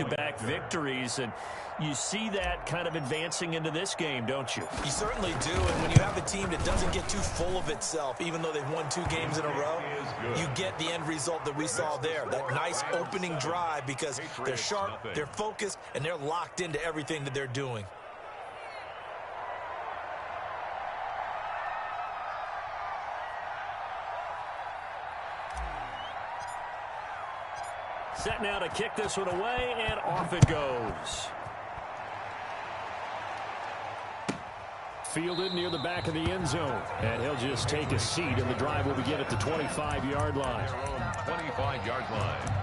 back-to-back victories, and you see that kind of advancing into this game, don't you? You certainly do, and when you have a team that doesn't get too full of itself, even though they've won 2 games in a row, you get the end result that we saw there, that nice opening drive, because they're sharp, they're focused, and they're locked into everything that they're doing. Set now to kick this one away, and off it goes. Fielded near the back of the end zone. And he'll just take a seat, and the drive will begin at the 25-yard line. 25-yard line.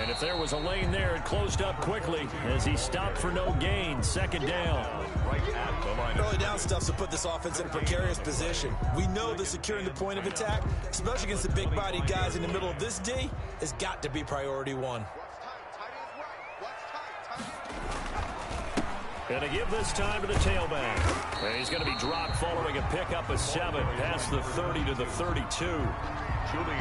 If there was a lane there, it closed up quickly as he stopped for no gain. Second down. Right at the line. Early down stuff to put this offense in a precarious position. We know that securing the point of attack, especially against the big-bodied guys in the middle of this D, has got to be priority one. Going to give this time to the tailback. And he's going to be dropped following a pickup of 7 past the 30 to the 32.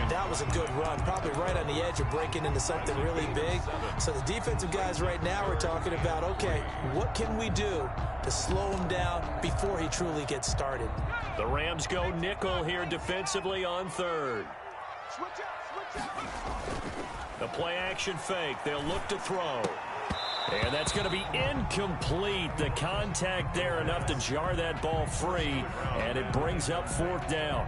That was a good run, probably right on the edge of breaking into something really big. So the defensive guys right now are talking about, okay, what can we do to slow him down before he truly gets started? The Rams go nickel here defensively on 3rd. The play-action fake. They'll look to throw. And that's going to be incomplete. The contact there enough to jar that ball free, and it brings up 4th down.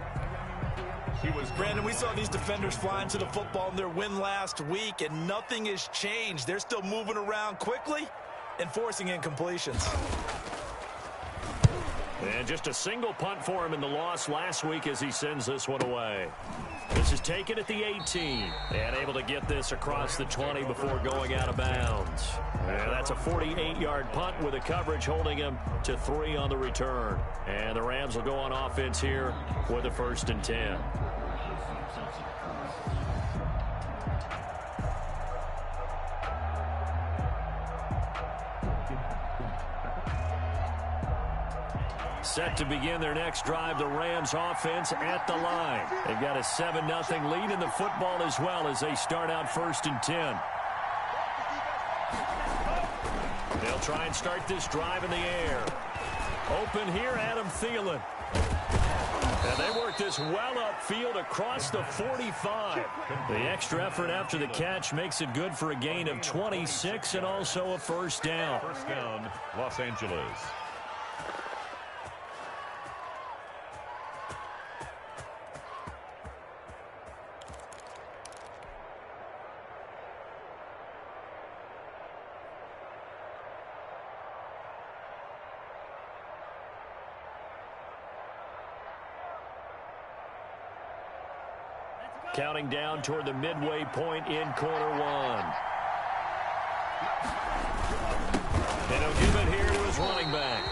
Brandon, we saw these defenders flying to the football in their win last week, and nothing has changed. They're still moving around quickly and forcing incompletions. And just a single punt for him in the loss last week as he sends this one away. This is taken at the 18 and able to get this across the 20 before going out of bounds. And that's a 48-yard punt with a coverage holding him to 3 on the return. And the Rams will go on offense here with a 1st and 10. Set to begin their next drive, the Rams offense at the line. They've got a 7-0 lead in the football as well as they start out 1st and 10. They'll try and start this drive in the air. Open here, Adam Thielen. And they work this well upfield across the 45. The extra effort after the catch makes it good for a gain of 26 and also a 1st down. 1st down, Los Angeles. Counting down toward the midway point in quarter 1. And he'll give it here to his running back.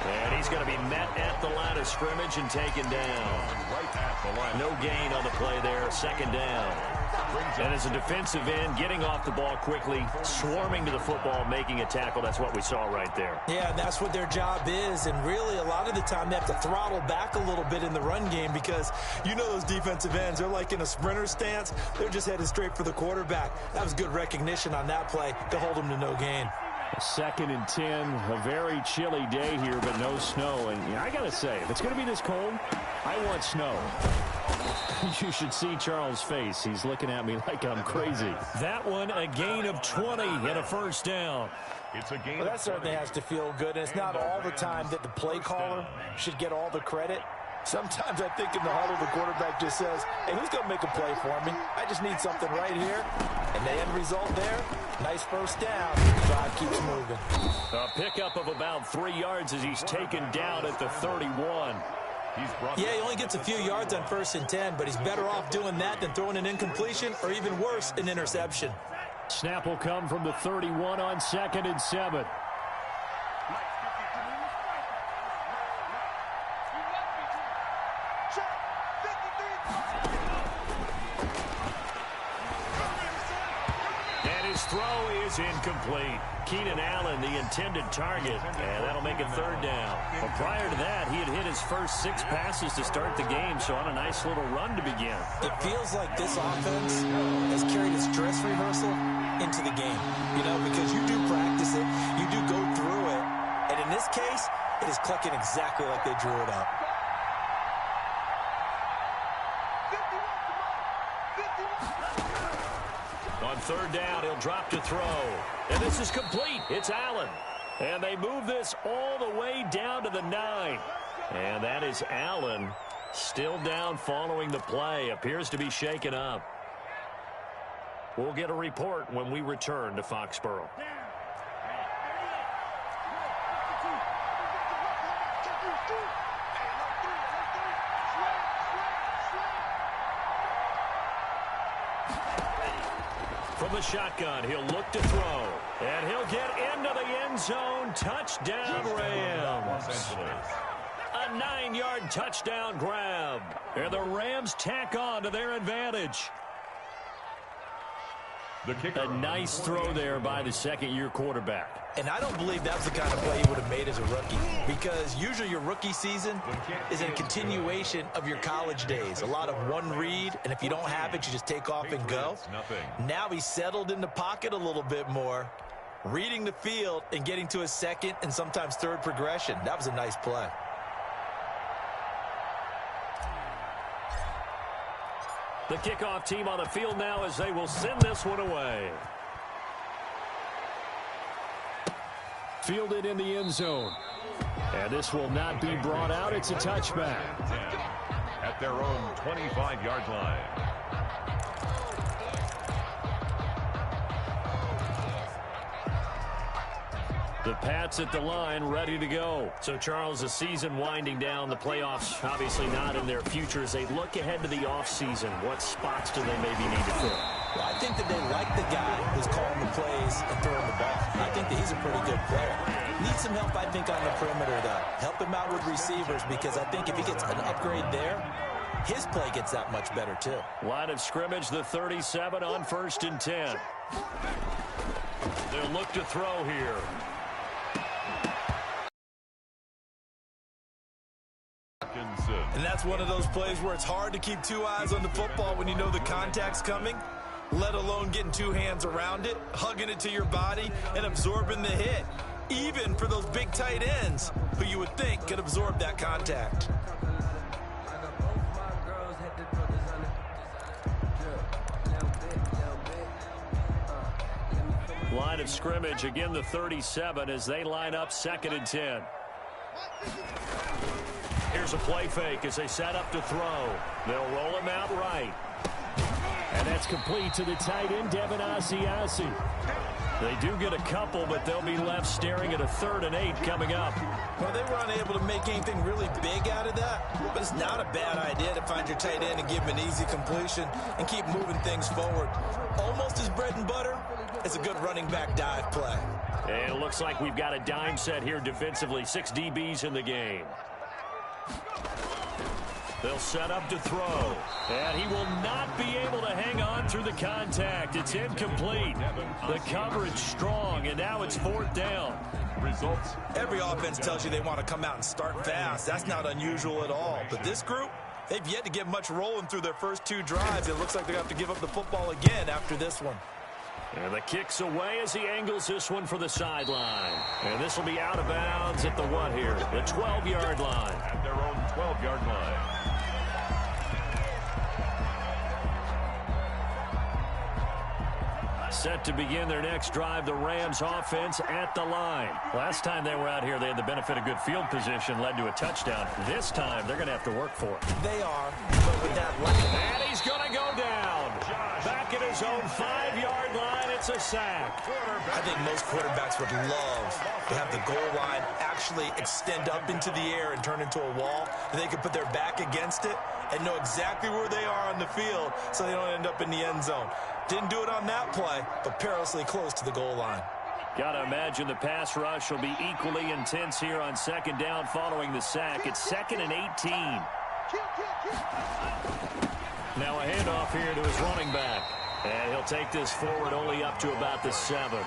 And he's going to be met at the line of scrimmage and taken down. Right at the line. No gain on the play there, 2nd down. And as a defensive end, getting off the ball quickly, swarming to the football, making a tackle. That's what we saw right there. Yeah, that's what their job is. And really, a lot of the time, they have to throttle back a little bit in the run game because you know those defensive ends, they're like in a sprinter stance. They're just headed straight for the quarterback. That was good recognition on that play to hold them to no gain. 2nd and 10, a very chilly day here, but no snow. And I got to say, if it's going to be this cold, I want snow. You should see Charles' face. He's looking at me like I'm crazy. That one, a gain of 20 and a 1st down. It's a gain. Well, that certainly has to feel good. And it's not all the time that the play caller should get all the credit. Sometimes I think in the huddle, the quarterback just says, hey, who's going to make a play for me? I just need something right here. And the end result there, nice 1st down. The drive keeps moving. A pickup of about 3 yards as he's taken down at the 31. Yeah, he only gets a few yards on 1st and 10, but he's better off doing that than throwing an incompletion or even worse, an interception. Snap will come from the 31 on 2nd and 7. And his throw is incomplete. Keenan Allen, the intended target, and that'll make it third down. But prior to that, he had hit his first 6 passes to start the game, so on a nice little run to begin. It feels like this offense has carried its dress rehearsal into the game, you know, because you do practice it, you do go through it, and in this case, it is clicking exactly like they drew it up. On third down, he'll drop to throw. And this is complete. It's Allen. And they move this all the way down to the 9. And that is Allen still down following the play. Appears to be shaken up. We'll get a report when we return to Foxborough. From the shotgun, he'll look to throw. And he'll get into the end zone. Touchdown, Rams. A 9-yard touchdown grab. And the Rams tack on to their advantage. A nice throw there by the second-year quarterback. And I don't believe that's the kind of play he would have made as a rookie, because usually your rookie season is a continuation of your college days. A lot of one read, and if you don't have it, you just take off and go. Now he's settled in the pocket a little bit more, reading the field and getting to his second and sometimes third progression. That was a nice play. The kickoff team on the field now as they will send this one away. Fielded in the end zone. And this will not be brought out. It's a touchback. At their own 25-yard line. The Pats at the line, ready to go. So, Charles, the season winding down, the playoffs obviously not in their future. As they look ahead to the offseason, what spots do they maybe need to fill? Well, I think that they like the guy who's calling the plays and throwing the ball. I think that he's a pretty good player. Needs some help, I think, on the perimeter, though. Help him out with receivers, because I think if he gets an upgrade there, his play gets that much better, too. Line of scrimmage, the 37 on 1st and 10. They'll look to throw here. And that's one of those plays where it's hard to keep 2 eyes on the football when you know the contact's coming, let alone getting 2 hands around it, hugging it to your body, and absorbing the hit, even for those big tight ends who you would think could absorb that contact. Line of scrimmage, again the 37 as they line up 2nd and 10. Here's a play fake as they set up to throw. They'll roll him out right. And that's complete to the tight end, Devin Asiasi. They do get a couple, but they'll be left staring at a 3rd and 8 coming up. Well, they were unable to make anything really big out of that, but it's not a bad idea to find your tight end and give him an easy completion and keep moving things forward. Almost his bread and butter is a good running back dive play. And it looks like we've got a dime set here defensively. 6 DBs in the game. They'll set up to throw. And he will not be able to hang on through the contact. It's incomplete. The coverage strong, and now it's 4th down. Results. Every offense tells you they want to come out and start fast. That's not unusual at all. But this group, they've yet to get much rolling through their first 2 drives. It looks like they're going to have to give up the football again after this one. And the kick's away as he angles this one for the sideline. And this will be out of bounds at the what here? The 12-yard line. At their own 12-yard line. Set to begin their next drive, the Rams offense at the line. Last time they were out here, they had the benefit of good field position, led to a touchdown. This time, they're going to have to work for it. They are, but with that line. And he's going to go down. Back at his own 5-yard line, it's a sack. I think most quarterbacks would love to have the goal line actually extend up into the air and turn into a wall, and they can put their back against it and know exactly where they are on the field so they don't end up in the end zone. Didn't do it on that play, but perilously close to the goal line. Got to imagine the pass rush will be equally intense here on 2nd down following the sack. It's 2nd and 18. Now a handoff here to his running back. And he'll take this forward only up to about the 7.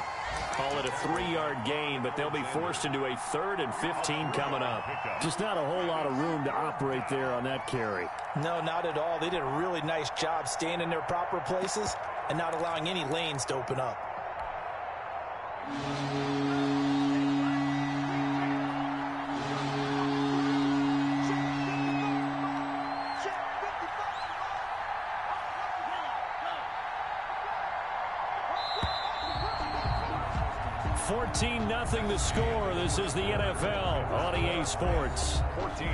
Call it a 3-yard gain, but they'll be forced into a 3rd and 15 coming up. Just not a whole lot of room to operate there on that carry. No, not at all. They did a really nice job staying in their proper places and not allowing any lanes to open up. Nothing the score. This is the NFL on EA Sports. 14.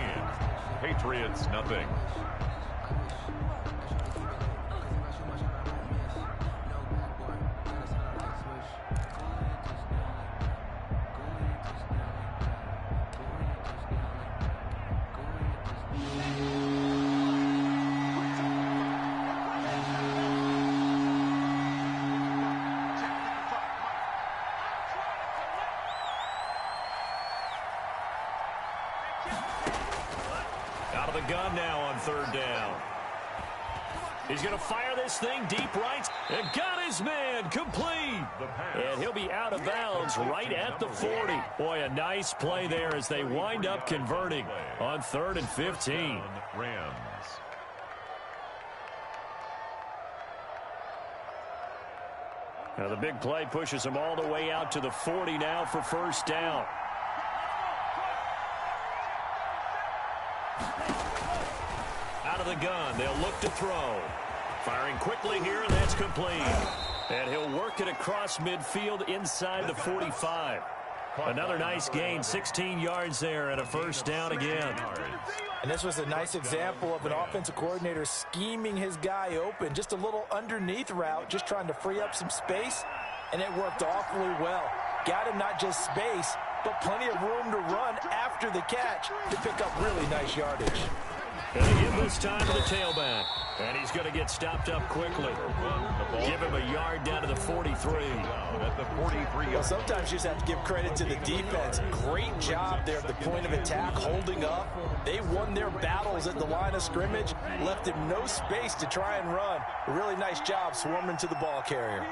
Patriots, nothing. Out of the gun now on 3rd down. He's going to fire this thing deep right. And got his man complete. And he'll be out of bounds right at the 40. Boy, a nice play there as they wind up converting on 3rd and 15. Rams. Now the big play pushes him all the way out to the 40 now for 1st down. Out of the gun, they'll look to throw. Firing quickly here, and that's complete. And he'll work it across midfield inside the 45. Another nice gain, 16 yards there, and a 1st down again. And this was a nice example of an offensive coordinator scheming his guy open. Just a little underneath route, just trying to free up some space, and it worked awfully well. Got him not just space, but plenty of room to run after the catch to pick up really nice yardage. And they give this time to the tailback. And he's going to get stopped up quickly. Give him a yard down to the 43. At the 43. Well, sometimes you just have to give credit to the defense. Great job there at the point of attack, holding up. They won their battles at the line of scrimmage, left him no space to try and run. A really nice job swarming to the ball carrier.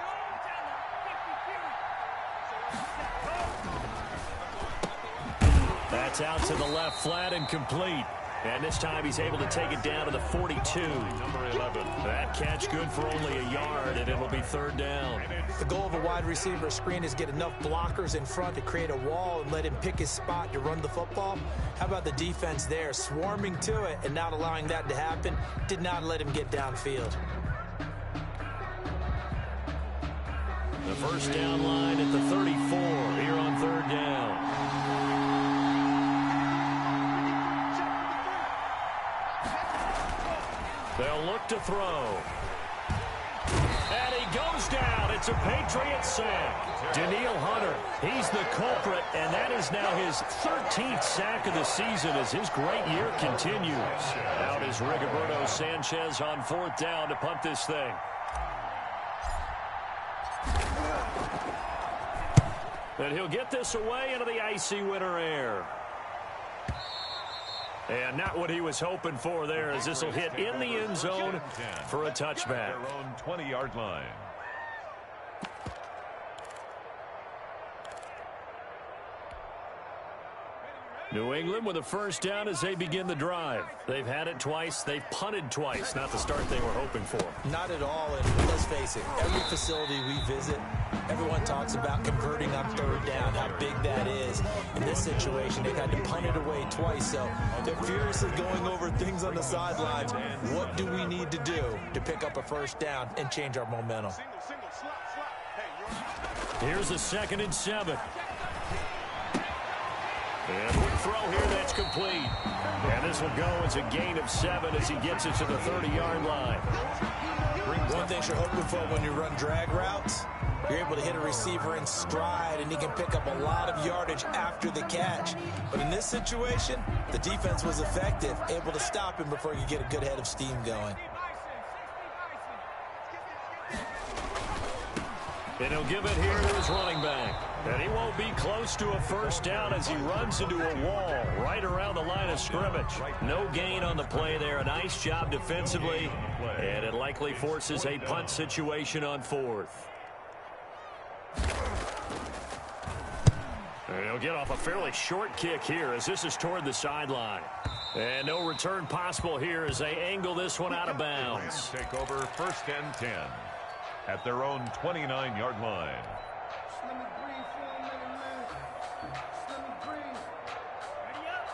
That's out to the left flat and complete. And this time he's able to take it down to the 42. Number 11. That catch good for only a yard, and it'll be 3rd down. The goal of a wide receiver screen is get enough blockers in front to create a wall and let him pick his spot to run the football. How about the defense there, swarming to it and not allowing that to happen? Did not let him get downfield. The 1st down line at the 34 here on 3rd down. They'll look to throw. And he goes down. It's a Patriot sack. Danielle Hunter, he's the culprit, and that is now his 13th sack of the season as his great year continues. Out is Rigoberto Sanchez on 4th down to punt this thing. And he'll get this away into the icy winter air. And not what he was hoping for there, as this will hit in the end zone for a touchback. Their own 20-yard line. New England with a 1st down as they begin the drive. They've had it twice. They've punted twice. Not the start they were hoping for. Not at all, and let's face it, every facility we visit, everyone talks about converting on 3rd down, how big that is. In this situation, they've had to punt it away twice, so they're furiously going over things on the sidelines. What do we need to do to pick up a 1st down and change our momentum? Here's a 2nd and 7. And quick throw here, that's complete. And this will go as a gain of 7 as he gets it to the 30-yard line. One thing you're hoping for when you run drag routes, you're able to hit a receiver in stride, and he can pick up a lot of yardage after the catch. But in this situation, the defense was effective, able to stop him before you get a good head of steam going. And he'll give it here to his running back. And he won't be close to a first down as he runs into a wall right around the line of scrimmage. No gain on the play there. A nice job defensively. And it likely forces a punt situation on 4th. And he'll get off a fairly short kick here as this is toward the sideline. And no return possible here as they angle this one out of bounds. Take over 1st and 10 at their own 29-yard line.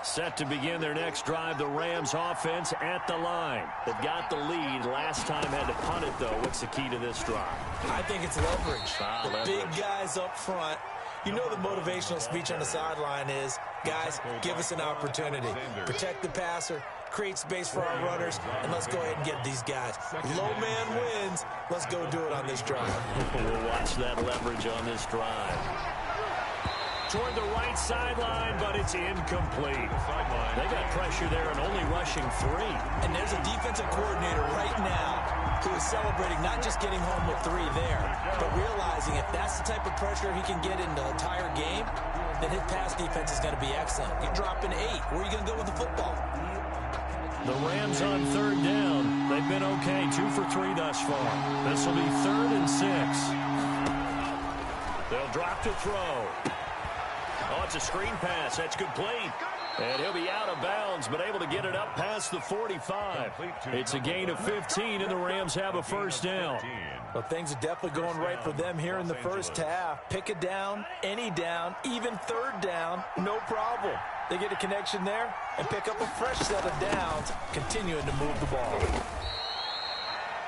Set to begin their next drive, the Rams offense at the line. They've got the lead. Last time had to punt it, though. What's the key to this drive? I think it's leverage. The big guys up front. You know the motivational speech on the sideline is, guys, give us an opportunity. Protect the passer, create space for our runners, and let's go ahead and get these guys. Low man wins. Let's go do it on this drive. We'll watch that leverage on this drive. Toward the right sideline, but it's incomplete. They got pressure there and only rushing 3. And there's a defensive coordinator right now who is celebrating not just getting home with 3 there, but realizing if that's the type of pressure he can get in the entire game, then his pass defense is going to be excellent. You're dropping 8. Where are you going to go with the football? The Rams on 3rd down. They've been okay, 2 for 3 thus far. This will be 3rd and 6. They'll drop to throw. Oh, it's a screen pass. That's complete. And he'll be out of bounds, but able to get it up past the 45. It's a gain of 15, and the Rams have a first down. Well, things are definitely going right for them here in the first half. Pick it down, any down, even 3rd down, no problem. They get a connection there and pick up a fresh set of downs, continuing to move the ball.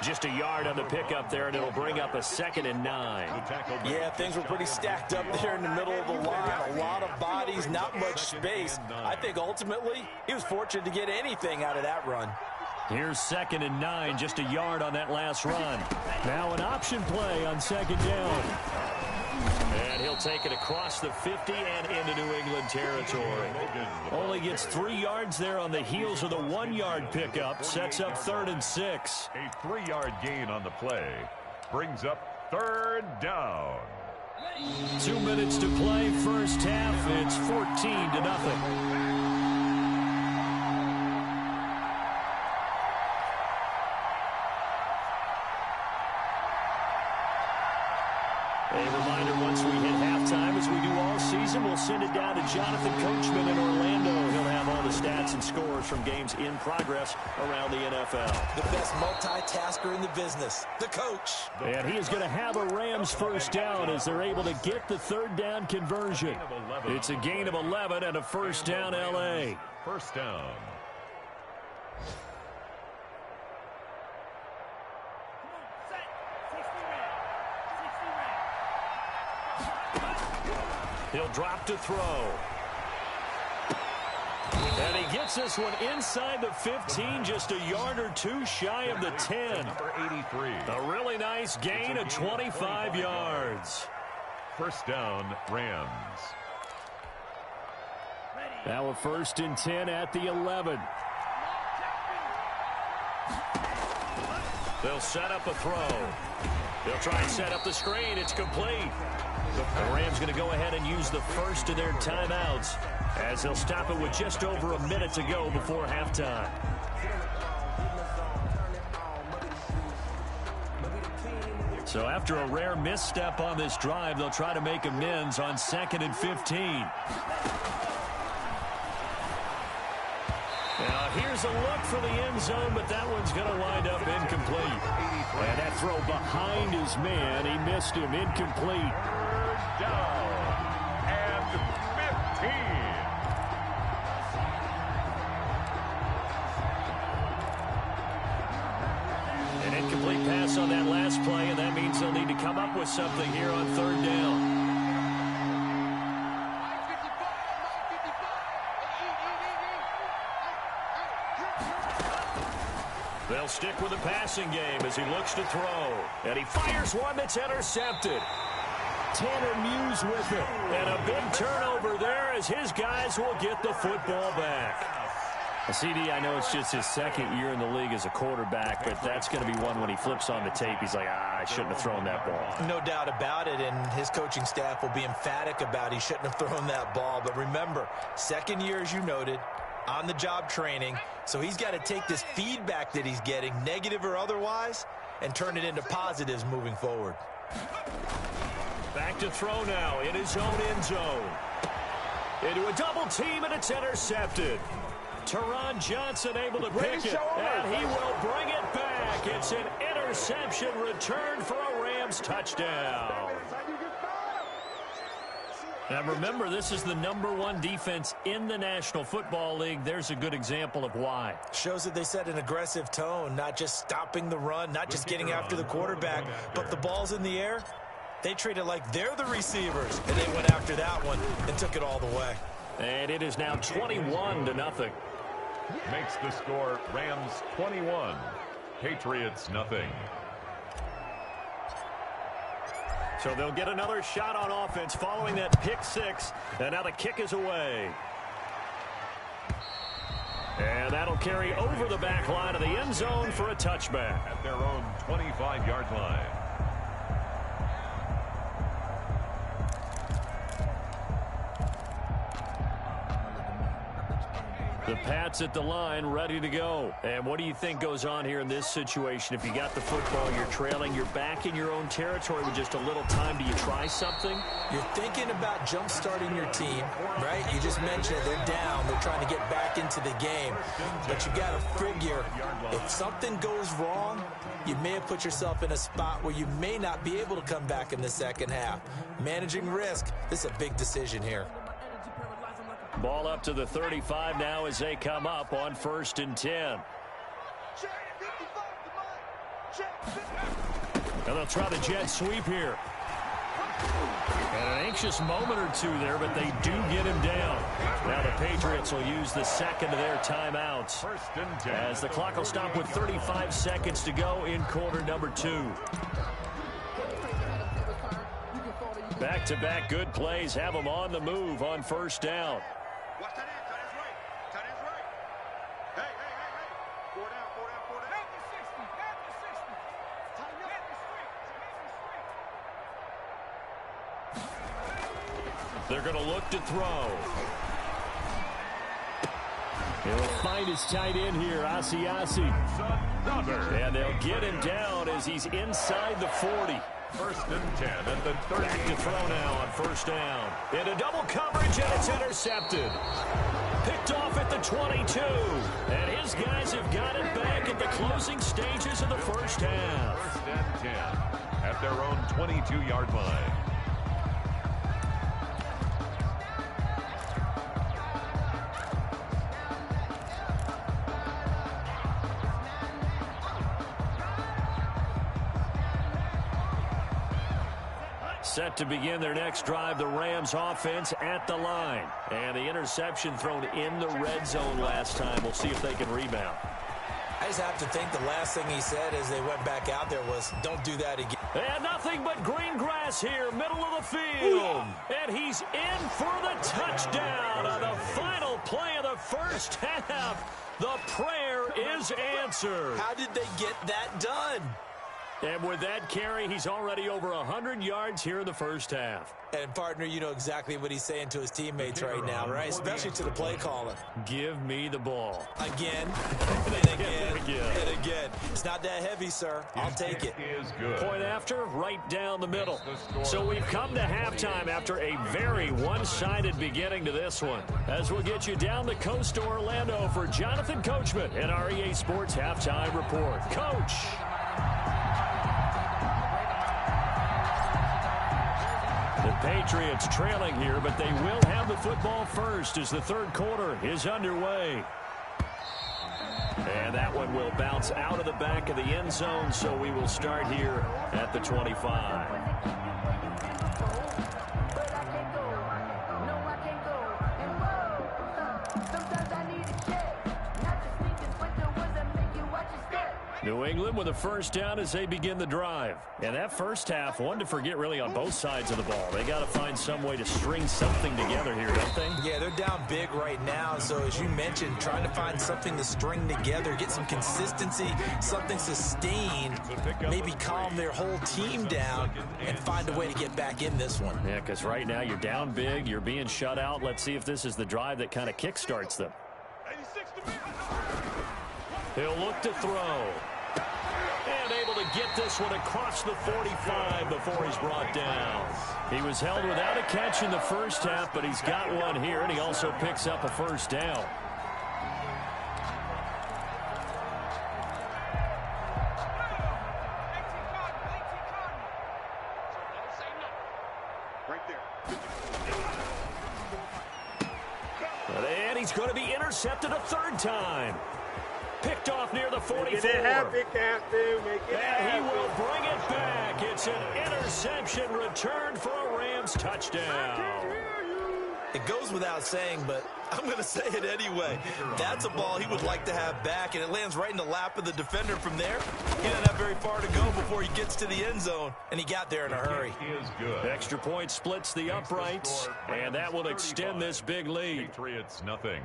Just a yard on the pickup there, and it'll bring up a 2nd and 9. Yeah, things were pretty stacked up there in the middle of the line. A lot of bodies, not much space. I think ultimately he was fortunate to get anything out of that run. Here's 2nd and 9, just a yard on that last run. Now an option play on 2nd down. And he'll take it across the 50 and into New England territory. Only gets 3 yards there on the heels of the 1-yard pickup. Sets up 3rd and 6. A 3-yard gain on the play brings up 3rd down. 2 minutes to play, first half. It's 14-0. A reminder, once we hit halftime, as we do all season, we'll send it down to Jonathan Coachman in Orlando. He'll have all the stats and scores from games in progress around the NFL. The best multitasker in the business, the coach. And he is going to have a Rams first down as they're able to get the 3rd down conversion. It's a gain of 11 and a first down, L.A. First down. He'll drop to throw. And he gets this one inside the 15, just a yard or 2 shy of the 10. Number 83. A really nice gain of 25 yards. First down, Rams. Now a 1st and 10 at the 11. They'll set up a throw. They'll try and set up the screen. It's complete. The Rams going to go ahead and use the first of their timeouts as they'll stop it with just over a minute to go before halftime. So after a rare misstep on this drive, they'll try to make amends on 2nd and 15. Now here's a look for the end zone, but that one's going to wind up incomplete. And that throw behind his man, he missed him, incomplete. Down and 15. An incomplete pass on that last play, and that means they'll need to come up with something here on 3rd down. They'll stick with the passing game as he looks to throw. And he fires one that's intercepted. Tanner Muse with it. And a big turnover there as his guys will get the football back. CD, I know it's just his second year in the league as a quarterback, but that's going to be one when he flips on the tape. He's like, I shouldn't have thrown that ball. No doubt about it, and his coaching staff will be emphatic about he shouldn't have thrown that ball. But remember, second year, as you noted, on-the-job training. So he's got to take this feedback that he's getting, negative or otherwise, and turn it into positives moving forward. Back to throw now in his own end zone. Into a double team, and it's intercepted. Teron Johnson able to pick it, and he will bring it back. It's an interception return for a Rams touchdown. Now remember, this is the #1 defense in the National Football League. There's a good example of why. Shows that they set an aggressive tone, not just stopping the run, not just getting after the quarterback, but the ball's in the air. They treat it like they're the receivers, and they went after that one and took it all the way. And it is now 21-0. Makes the score Rams 21, Patriots nothing. So they'll get another shot on offense following that pick six. And now the kick is away. And that'll carry over the back line of the end zone for a touchback. At their own 25-yard line. The Pats at the line, ready to go. And what do you think goes on here in this situation? If you got the football, you're trailing, you're back in your own territory with just a little time. Do you try something? You're thinking about jump-starting your team, right? You just mentioned it. They're down. They're trying to get back into the game. But you got to figure, if something goes wrong, you may have put yourself in a spot where you may not be able to come back in the second half. Managing risk, this is a big decision here. Ball up to the 35 now as they come up on 1st and 10. And they'll try the jet sweep here. And an anxious moment or two there, but they do get him down. Now the Patriots will use the second of their timeouts as the clock will stop with 35 seconds to go in quarter number 2. Back-to-back good plays have them on the move on 1st down. Watch that end. Tight end's right. Tight end's right. Hey. 4 down. Back to 60. Tighten up. They're going to look to throw. He'll find his tight end here, Asiasi. And they'll get him down as he's inside the 40. 1st and 10 at the 30. Back to throw now on 1st down. Into double coverage, and it's intercepted. Picked off at the 22. And his guys have got it back at the closing stages of the 1st half. 1st and 10 at their own 22-yard line. Set to begin their next drive, the Rams offense at the line. And the interception thrown in the red zone last time. We'll see if they can rebound. I just have to think the last thing he said as they went back out there was, don't do that again. And nothing but green grass here, middle of the field. And he's in for the touchdown on the final play of the 1st half. The prayer is answered. How did they get that done? And with that carry, he's already over 100 yards here in the 1st half. And, partner, you know exactly what he's saying to his teammates right now, right? Especially to the play caller. Give me the ball. Again, and again. It's not that heavy, sir. I'll take it. Point after, right down the middle. So we've come to halftime after a very one-sided beginning to this one. As we'll get you down the coast to Orlando for Jonathan Coachman and our EA Sports Halftime Report. Coach. The Patriots trailing here, but they will have the football first as the 3rd quarter is underway. And that one will bounce out of the back of the end zone, so we will start here at the 25. New England with a first down as they begin the drive. And that first half, one to forget really on both sides of the ball. They got to find some way to string something together here, don't they? Yeah, they're down big right now. So as you mentioned, trying to find something to string together, get some consistency, something sustained, maybe calm their whole team down and find a way to get back in this one. Yeah, because right now you're down big, you're being shut out. Let's see if this is the drive that kind of kickstarts them. He'll look to throw. And able to get this one across the 45 before he's brought down. He was held without a catch in the first half, but he's got one here, and he also picks up a first down. Right there. And he's going to be intercepted a third time. Picked off near the 44. Make it happen, Captain. Make it happen. And he will bring it back. It's an interception returned for a Rams touchdown. It goes without saying, but I'm going to say it anyway. That's a ball he would like to have back, and it lands right in the lap of the defender from there. He doesn't have very far to go before he gets to the end zone, and he got there in a hurry. Extra point splits the uprights, and that will extend this big lead. Patriots nothing.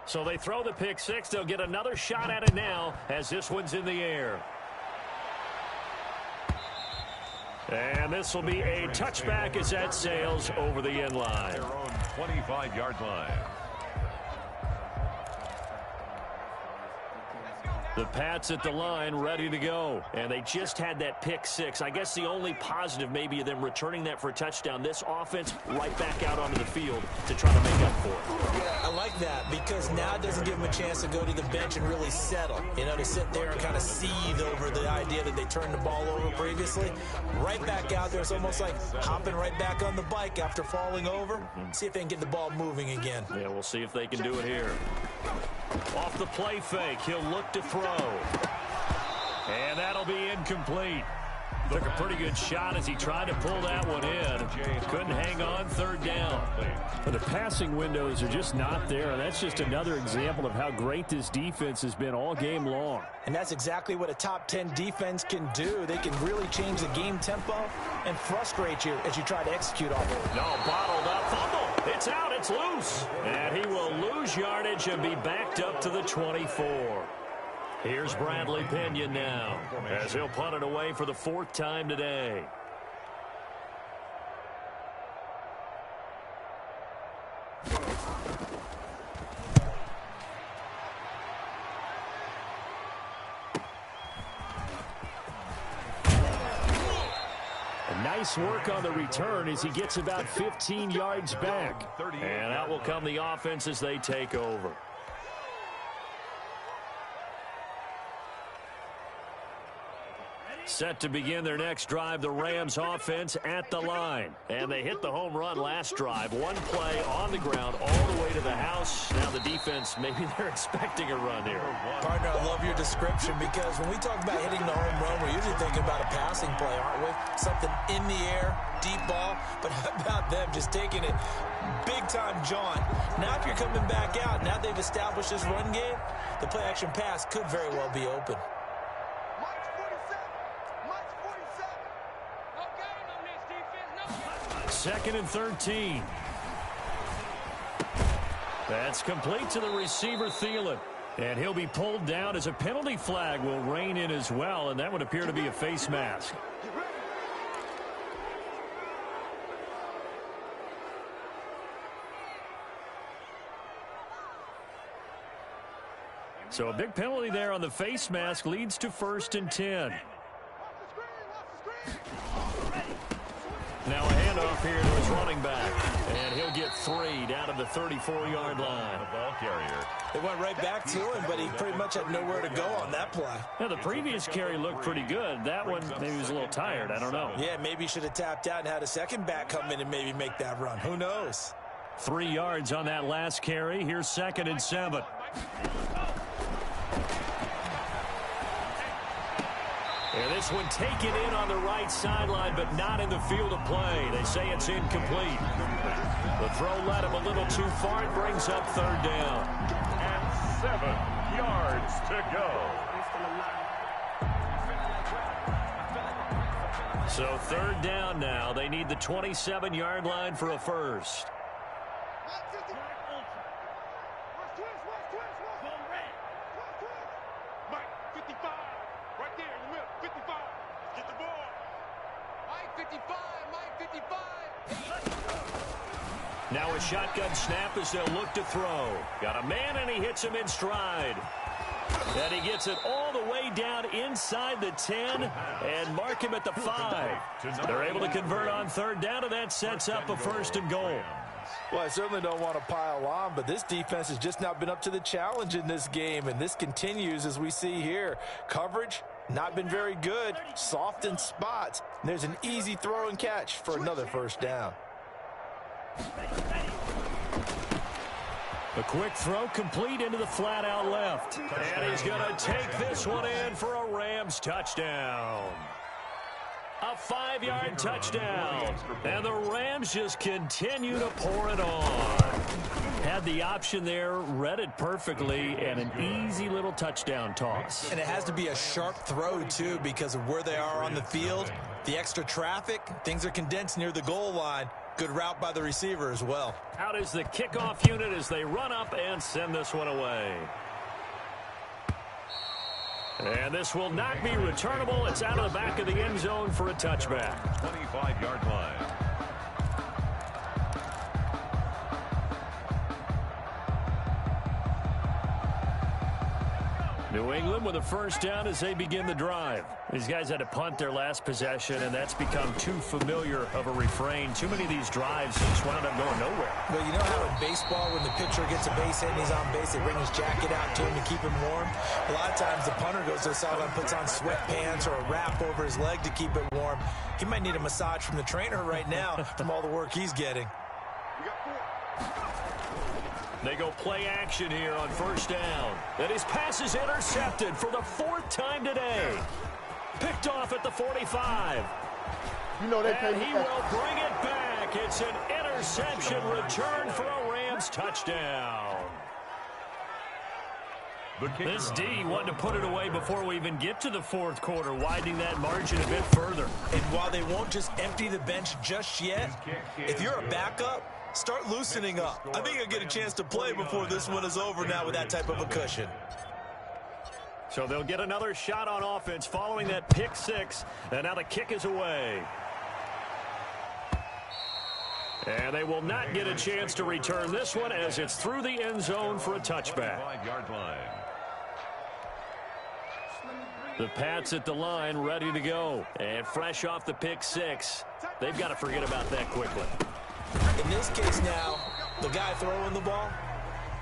So they throw the pick six. They'll get another shot at it now as this one's in the air. And this will be a touchback as that sails over the end line. Their own 25-yard line. The Pats at the line ready to go. And they just had that pick six. I guess the only positive maybe of them returning that for a touchdown. This offense right back out onto the field to try to make up for it. Yeah, I like that because now it doesn't give them a chance to go to the bench and really settle. You know, to sit there and kind of seethe over the idea that they turned the ball over previously. Right back out there. It's almost like hopping right back on the bike after falling over. See if they can get the ball moving again. Yeah, we'll see if they can do it here. Off the play fake, he'll look to throw. And that'll be incomplete. Took a pretty good shot as he tried to pull that one in. Couldn't hang on third down. But the passing windows are just not there, and that's just another example of how great this defense has been all game long. And that's exactly what a top 10 defense can do. They can really change the game tempo and frustrate you as you try to execute off it. No, bottled up. Fumble. It's out. It's loose. And he will lose yardage and be backed up to the 24. Here's Bradley Pinion now as he'll punt it away for the fourth time today. Nice work on the return as he gets about 15 yards back. And out will come the offense as they take over. Set to begin their next drive, the Rams offense at the line. And they hit the home run last drive. One play on the ground all the way to the house. Now the defense, maybe they're expecting a run here. Partner, I love your description because when we talk about hitting the home run, we're usually thinking about a passing play, aren't we? Something in the air, deep ball. But how about them just taking it big-time jaunt? Now if you're coming back out, now they've established this run game, the play-action pass could very well be open. Second and 13. That's complete to the receiver, Thielen. And he'll be pulled down as a penalty flag will rein in as well, and that would appear to be a face mask. So a big penalty there on the face mask leads to 1st and 10. Now a handoff here to his running back. And he'll get 3 down to the 34-yard line. The ball carrier. They went right back to him, but he pretty much had nowhere to go on that play. Now, the previous carry looked pretty good. That one, maybe he was a little tired. I don't know. Yeah, maybe he should have tapped out and had a second back come in and maybe make that run. Who knows? 3 yards on that last carry. Here's 2nd and 7. And this one taken in on the right sideline, but not in the field of play. They say it's incomplete. The throw led him a little too far. It brings up third down. And 7 yards to go. So third down now. They need the 27-yard line for a first. Mike, 55. Right there in the middle. 55. Get the ball. Mike, 55. Mike, 55. Now a shotgun snap as they'll look to throw. Got a man, and he hits him in stride. And he gets it all the way down inside the 10 and mark him at the 5. They're able to convert on third down, and that sets up a first and goal. Well, I certainly don't want to pile on, but this defense has just not been up to the challenge in this game, and this continues as we see here. Coverage, not been very good, soft in spots. And there's an easy throw and catch for another first down. A quick throw complete into the flat out left. And he's going to take this one in for a Rams touchdown. A 5-yard touchdown. And the Rams just continue to pour it on. Had the option there, read it perfectly, and an easy little touchdown toss. And it has to be a sharp throw, too, because of where they are on the field. The extra traffic, things are condensed near the goal line. Good route by the receiver as well. Out is the kickoff unit as they run up and send this one away. And this will not be returnable. It's out of the back of the end zone for a touchback. 25-yard line. New England with a first down as they begin the drive. These guys had to punt their last possession, and that's become too familiar of a refrain. Too many of these drives just wound up going nowhere. Well, you know how in baseball, when the pitcher gets a base hit and he's on base, they bring his jacket out to him to keep him warm? A lot of times the punter goes to the sideline, puts on sweatpants or a wrap over his leg to keep it warm. He might need a massage from the trainer right now from all the work he's getting. They go play action here on first down. And his pass is intercepted for the 4th time today. Picked off at the 45. You know they and he will bring it back. It's an interception return for a Rams touchdown. This D wanted to put it away before we even get to the 4th quarter, widening that margin a bit further. And while they won't just empty the bench just yet, if you're a backup, start loosening up. I think you'll get a chance to play before this one is over now with that type of a cushion. So they'll get another shot on offense following that pick 6, and now the kick is away. And they will not get a chance to return this one as it's through the end zone for a touchback. 5-yard line. The Pats at the line ready to go. And fresh off the pick 6, they've got to forget about that quickly. In this case now, the guy throwing the ball,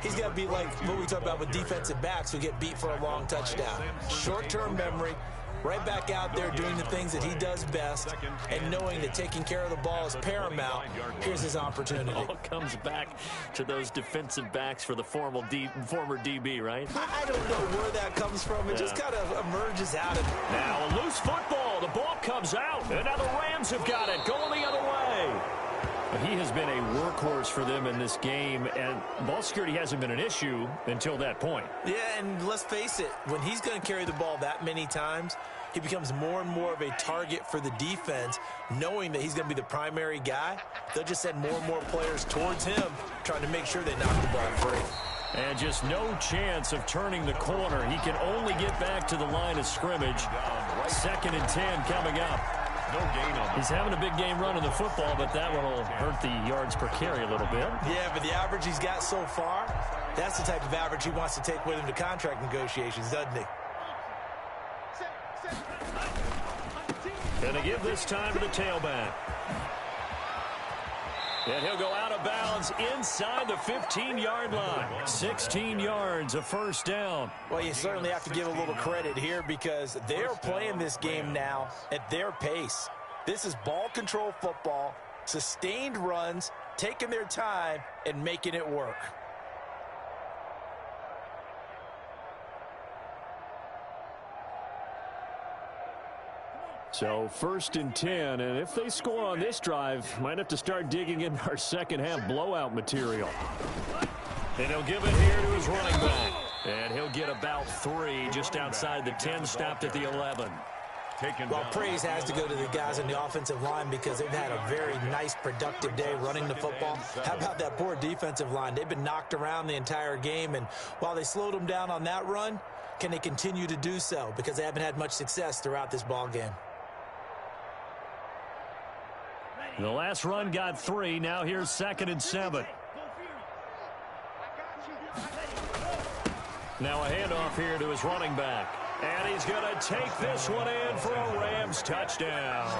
he's got to be like what we talk about with defensive backs who get beat for a long touchdown. Short-term memory, right back out there doing the things that he does best, and knowing that taking care of the ball is paramount. Here's his opportunity. All comes back to those defensive backs for the former DB, right? I don't know where that comes from. It just kind of emerges out of it. Now a loose football. The ball comes out, and now the Rams have got it going the other way. He has been a workhorse for them in this game, and ball security hasn't been an issue until that point. Yeah, and let's face it, when he's going to carry the ball that many times, he becomes more and more of a target for the defense, knowing that he's going to be the primary guy. They'll just send more and more players towards him, trying to make sure they knock the ball free. And just no chance of turning the corner. He can only get back to the line of scrimmage. 2nd and 10 coming up. No gain on He's having a big game running the football, but that one will hurt the yards per carry a little bit. Yeah, but the average he's got so far, that's the type of average he wants to take with him to contract negotiations, doesn't he? And they give this time to the tailback. And he'll go out of bounds inside the 15-yard line. 16 yards, a first down. Well, you certainly have to give a little credit here because they're playing this game now at their pace. This is ball control football, sustained runs, taking their time, and making it work. So 1st and 10, and if they score on this drive, might have to start digging in our second half blowout material. And he'll give it here to his running back. And he'll get about 3 just outside the 10, stopped at the 11. Well, praise has to go to the guys on the offensive line because they've had a very nice, productive day running the football. How about that poor defensive line? They've been knocked around the entire game, and while they slowed them down on that run, can they continue to do so? Because they haven't had much success throughout this ball game. The last run got 3. Now here's 2nd and 7. Now a handoff here to his running back. And he's going to take this one in for a Rams touchdown.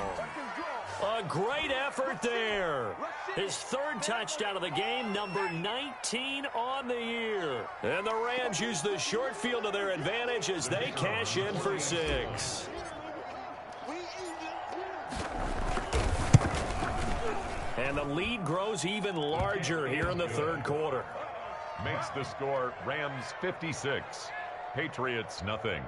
A great effort there. His 3rd touchdown of the game, number 19 on the year. And the Rams use the short field to their advantage as they cash in for 6. And the lead grows even larger here in the 3rd quarter. Makes the score Rams 56, Patriots nothing.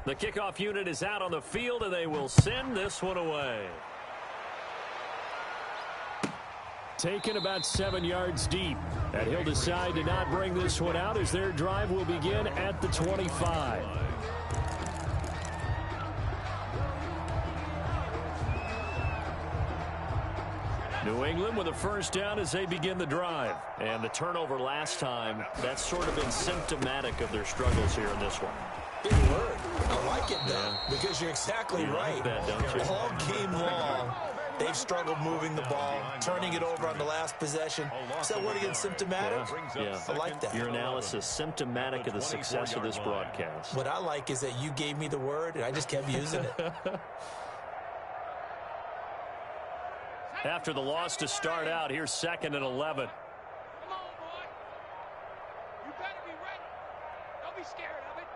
The kickoff unit is out on the field, and they will send this one away. Taken about 7 yards deep. And he'll decide to not bring this one out as their drive will begin at the 25. New England with a 1st down as they begin the drive. And the turnover last time, that's sort of been symptomatic of their struggles here in this one. Big word. I like it, though, because you're exactly right. Like that, don't you? All game long, they've struggled moving the ball, turning it over on the last possession. Is that word again, symptomatic? Yeah. I like that. Your analysis, symptomatic of the success of this broadcast. What I like is that you gave me the word, and I just kept using it. After the loss to start out, here's 2nd and 11. Come on, boy. You better be ready. Don't be scared of it.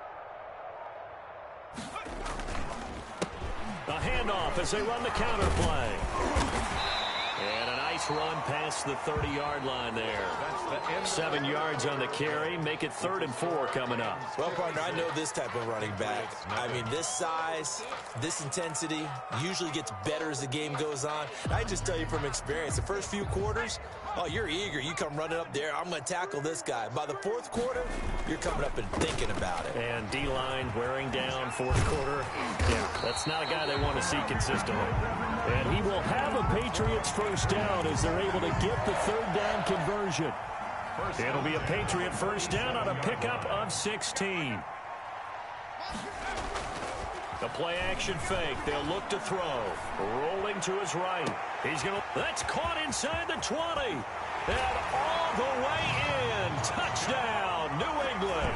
A handoff as they run the counter play. And a nice run past the 30-yard line there. 7 yards on the carry. Make it 3rd and 4 coming up. Well, partner, I know this type of running back. I mean, this size, this intensity usually gets better as the game goes on. And I just tell you from experience, the first few quarters, oh, you're eager. You come running up there. I'm going to tackle this guy. By the 4th quarter, you're coming up and thinking about it. And D-line wearing down 4th quarter. Yeah, that's not a guy they want to see consistently. And he will have a Patriots 1st down as they're able to get the 3rd down conversion. It'll be a Patriot 1st down on a pickup of 16. The play action fake. They'll look to throw. Rolling to his right. He's going to... That's caught inside the 20. And all the way in. Touchdown, New England.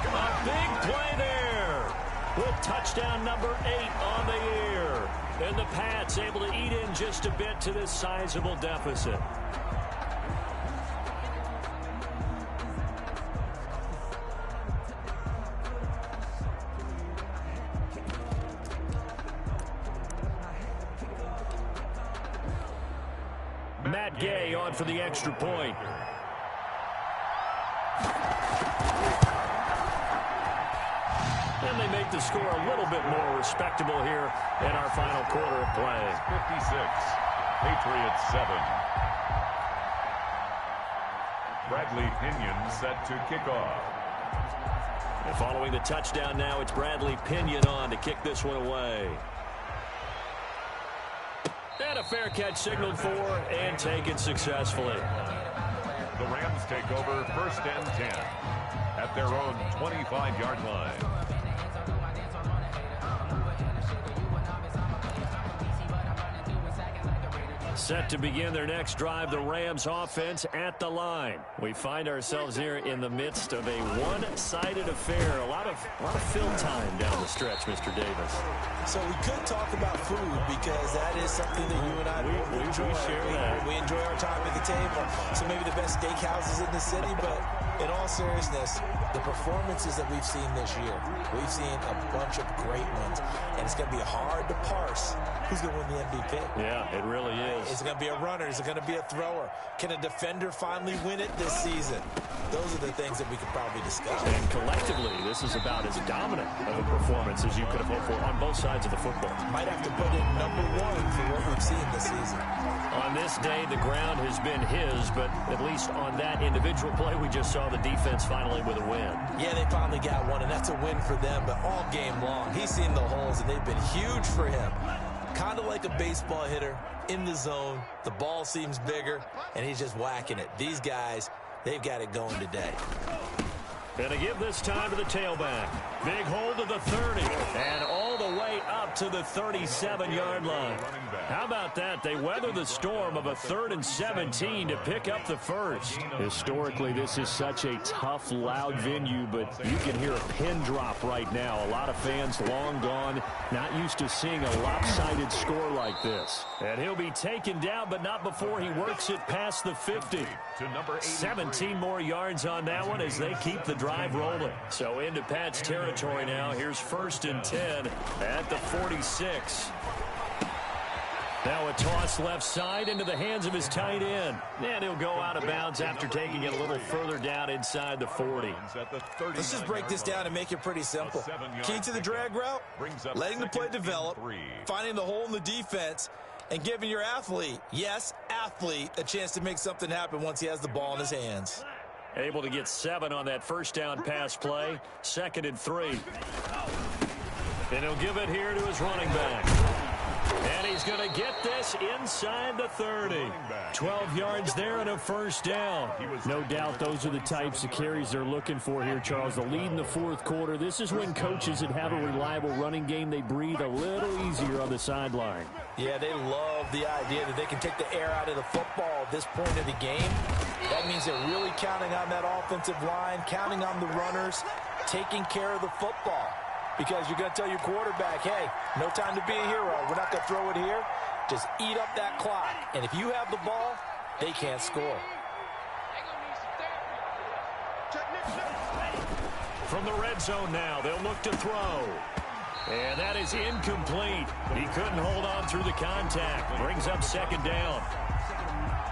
A big play there. With touchdown number 8 on the year. And the Pats able to eat in just a bit to this sizable deficit. Matt Gay on for the extra point. And they make the score a little bit more respectable here in our final quarter of play. 56, Patriots 7. Bradley Pinion set to kick off. And following the touchdown now, it's Bradley Pinion on to kick this one away. And a fair catch signaled for and taken successfully. The Rams take over 1st and 10 at their own 25-yard line. Set to begin their next drive, the Rams offense at the line. We find ourselves here in the midst of a one-sided affair. A lot of fill time down the stretch, Mr. Davis. So we could talk about food because that is something that you and I we enjoy. share that. We enjoy our time at the table. So maybe the best steakhouses in the city, but in all seriousness, the performances that we've seen this year, we've seen a bunch of great ones, and it's going to be hard to parse who's going to win the MVP. Yeah, it really is. Is it going to be a runner? Is it going to be a thrower? Can a defender finally win it this season? Those are the things that we could probably discuss. And collectively, this is about as dominant of a performance as you could have hoped for on both sides of the football. Might have to put in #1 for what we've seen this season. On this day, the ground has been his, but at least on that individual play, we just saw the defense finally with a win. Yeah, they finally got one, and that's a win for them, but all game long, he's seen the holes, and they've been huge for him. Kind of like a baseball hitter in the zone. The ball seems bigger, and he's just whacking it. These guys, they've got it going today. Gonna give this time to the tailback. Big hold to the 30, and all the way up to the 37-yard line. How about that? They weather the storm of a 3rd and 17 to pick up the first. Historically, this is such a tough, loud venue, but you can hear a pin drop right now. A lot of fans long gone, not used to seeing a lopsided score like this. And he'll be taken down, but not before he works it past the 50. 17 more yards on that one as they keep the drive rolling. So into Pat's territory now. Here's 1st and 10 at the 46. Now a toss left side into the hands of his tight end. And he'll go out of bounds after taking it a little further down inside the 40. Let's just break this down and make it pretty simple. Key to the drag route, letting the play develop, finding the hole in the defense, and giving your athlete, yes, athlete, a chance to make something happen once he has the ball in his hands. Able to get 7 on that first down pass play. 2nd and 3. And he'll give it here to his running back. And he's going to get this inside the 30. 12 yards there and a first down. No doubt those are the types of carries they're looking for here, Charles. The lead in the 4th quarter. This is when coaches that have a reliable running game, they breathe a little easier on the sideline. Yeah, they love the idea that they can take the air out of the football at this point of the game. That means they're really counting on that offensive line, counting on the runners, taking care of the football. Because you're going to tell your quarterback, hey, no time to be a hero. We're not going to throw it here. Just eat up that clock. And if you have the ball, they can't score. From the red zone now, they'll look to throw. And that is incomplete. He couldn't hold on through the contact. Brings up 2nd down.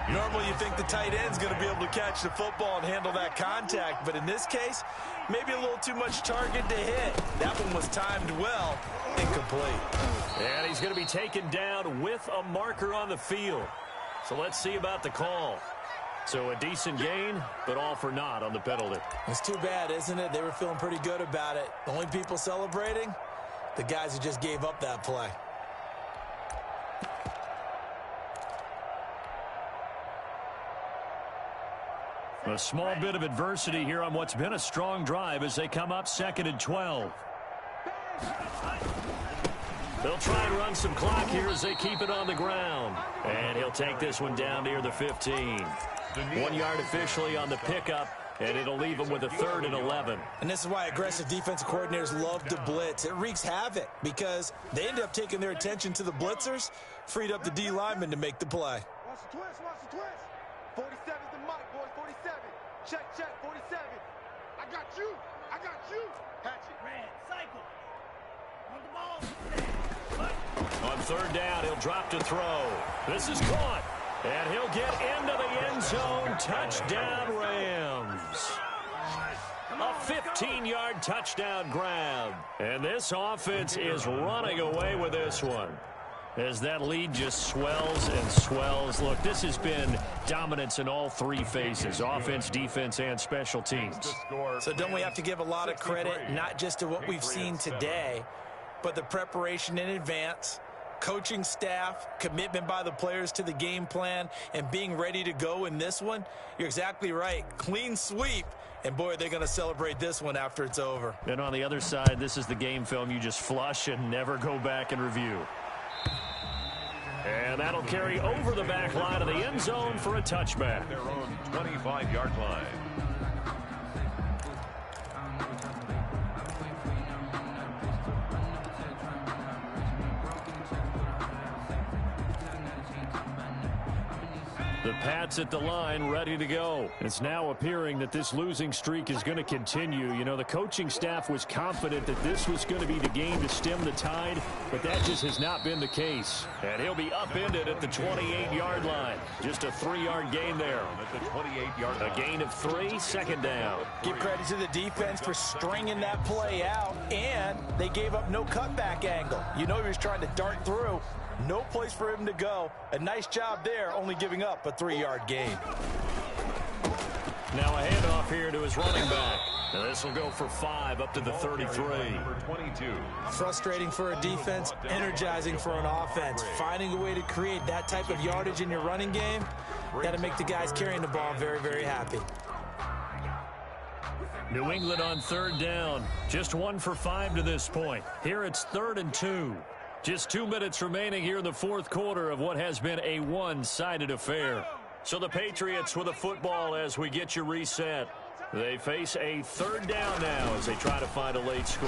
Normally you think the tight end's going to be able to catch the football and handle that contact, but in this case, maybe a little too much target to hit. That one was timed well, incomplete. And he's going to be taken down with a marker on the field. So let's see about the call. So a decent gain, but all for naught on the penalty. It's too bad, isn't it? They were feeling pretty good about it. The only people celebrating, the guys who just gave up that play. A small bit of adversity here on what's been a strong drive as they come up 2nd and 12. They'll try and run some clock here as they keep it on the ground. And he'll take this one down near the 15. 1 yard officially on the pickup, and it'll leave them with a 3rd and 11. And this is why aggressive defensive coordinators love to blitz. It wreaks havoc because they end up taking their attention to the blitzers, freed up the D lineman to make the play. Watch the twist, watch the twist. 47's the mic, boys, 47. Check, 47. I got you, Hatchet. Red, cycle. On the ball. On 3rd down, he'll drop to throw. This is caught. And he'll get into the end zone. Touchdown, Rams. A 15-yard touchdown grab. And this offense is running away with this one. As that lead just swells and swells. Look, this has been dominance in all 3 phases, offense, defense, and special teams. So don't we have to give a lot of credit, not just to what we've seen today, but the preparation in advance, coaching staff, commitment by the players to the game plan, and being ready to go in this one? You're exactly right. Clean sweep. And, boy, they're going to celebrate this one after it's over. And on the other side, this is the game film you just flush and never go back and review. And that'll carry over the back line of the end zone for a touchback. Their own 25-yard line. The Pats at the line, ready to go. It's now appearing that this losing streak is going to continue. You know, the coaching staff was confident that this was going to be the game to stem the tide, but that just has not been the case. And he'll be upended at the 28-yard line. Just a 3-yard gain there. At the 28-yard line. A gain of 3, second down. Give credit to the defense for stringing that play out, and they gave up no cutback angle. You know he was trying to dart through. No place for him to go. A nice job there, only giving up a 3-yard gain. Now a handoff here to his running back. Now this will go for 5 up to the 33. Number 22. Frustrating for a defense, energizing for an offense. Finding a way to create that type of yardage in your running game, got to make the guys carrying the ball very, very happy. New England on 3rd down. Just 1 for 5 to this point. Here it's 3rd and 2. Just 2 minutes remaining here in the 4th quarter of what has been a one-sided affair. So the Patriots with a football as we get you reset. They face a 3rd down now as they try to find a late score.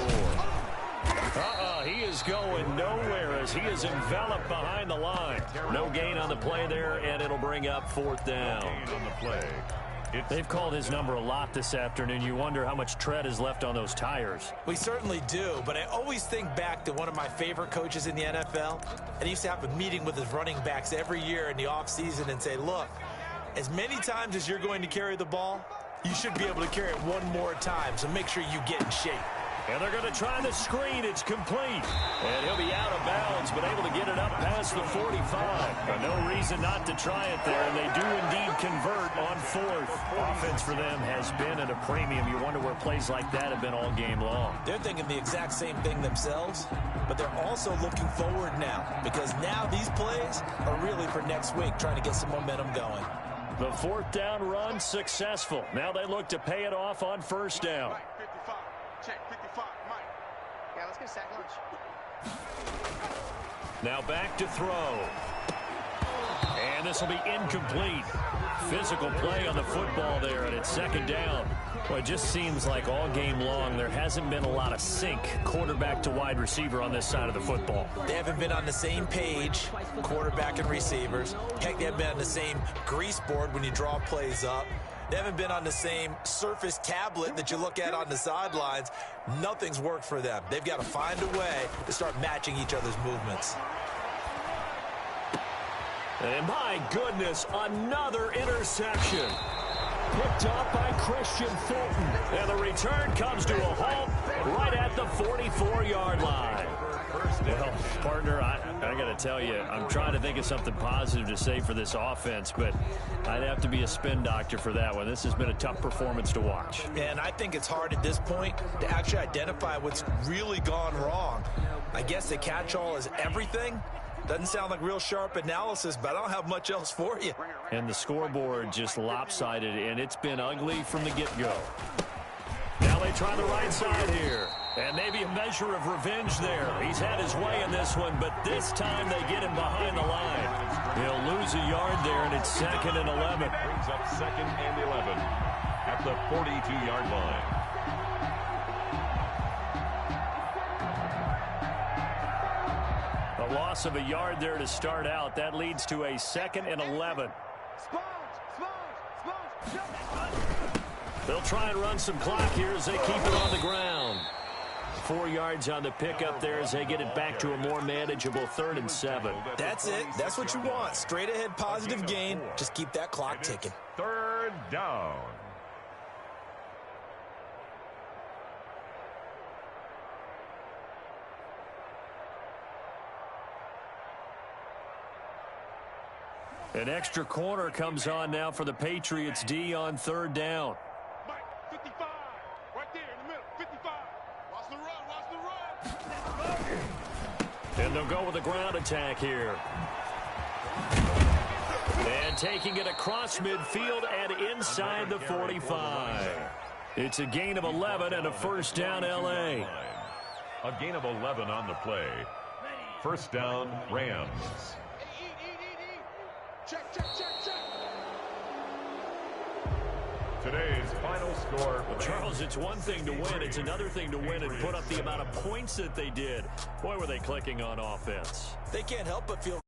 He is going nowhere as he is enveloped behind the line. No gain on the play there, and it'll bring up 4th down. On the play. They've called his number a lot this afternoon. You wonder how much tread is left on those tires. We certainly do, but I always think back to one of my favorite coaches in the NFL, and he used to have a meeting with his running backs every year in the offseason and say, look, as many times as you're going to carry the ball, you should be able to carry it one more time, so make sure you get in shape. And they're going to try the screen. It's complete. And he'll be out of bounds, but able to get it up past the 45. But no reason not to try it there, and they do indeed convert on 4th. Offense for them has been at a premium. You wonder where plays like that have been all game long. They're thinking the exact same thing themselves, but they're also looking forward now, because now these plays are really for next week, trying to get some momentum going. The 4th down run successful. Now they look to pay it off on 1st down. Check 55, Mike. Yeah, let's get a sack lunch. Now back to throw. And this will be incomplete. Physical play on the football there, and it's 2nd down. Well, it just seems like all game long there hasn't been a lot of sync quarterback to wide receiver on this side of the football. They haven't been on the same page, quarterback and receivers. Heck, they haven't been on the same grease board when you draw plays up. They haven't been on the same Surface tablet that you look at on the sidelines. Nothing's worked for them. They've got to find a way to start matching each other's movements. And my goodness, another interception. Picked up by Christian Fulton. And the return comes to a halt right at the 44-yard line. Well, partner, I got to tell you, I'm trying to think of something positive to say for this offense, but I'd have to be a spin doctor for that one. This has been a tough performance to watch. And I think it's hard at this point to actually identify what's really gone wrong. I guess the catch-all is everything. Doesn't sound like real sharp analysis, but I don't have much else for you. And the scoreboard just lopsided, and it's been ugly from the get-go. Now they try the right side here. And maybe a measure of revenge there. He's had his way in this one, but this time they get him behind the line. He'll lose a yard there, and it's 2nd and 11. Brings up 2nd and 11 at the 42-yard line. A loss of a yard there to start out. That leads to a 2nd and 11. They'll try and run some clock here as they keep it on the ground. 4 yards on the pickup there as they get it back to a more manageable 3rd and 7. That's it. That's what you want. Straight ahead positive gain. Just keep that clock ticking. 3rd down. An extra corner comes on now for the Patriots D on 3rd down. Mike, 55. Right there in the middle. 55. Watch the run. Watch the run. And they'll go with a ground attack here. And taking it across midfield and inside the 45. It's a gain of 11 and a 1st down, L.A. A gain of 11 on the play. 1st down, Rams. Check, check, check, check. Today's final score for the Charles, it's one thing to win. It's another thing to win and put up the amount of points that they did. Boy, were they clicking on offense. They can't help but feel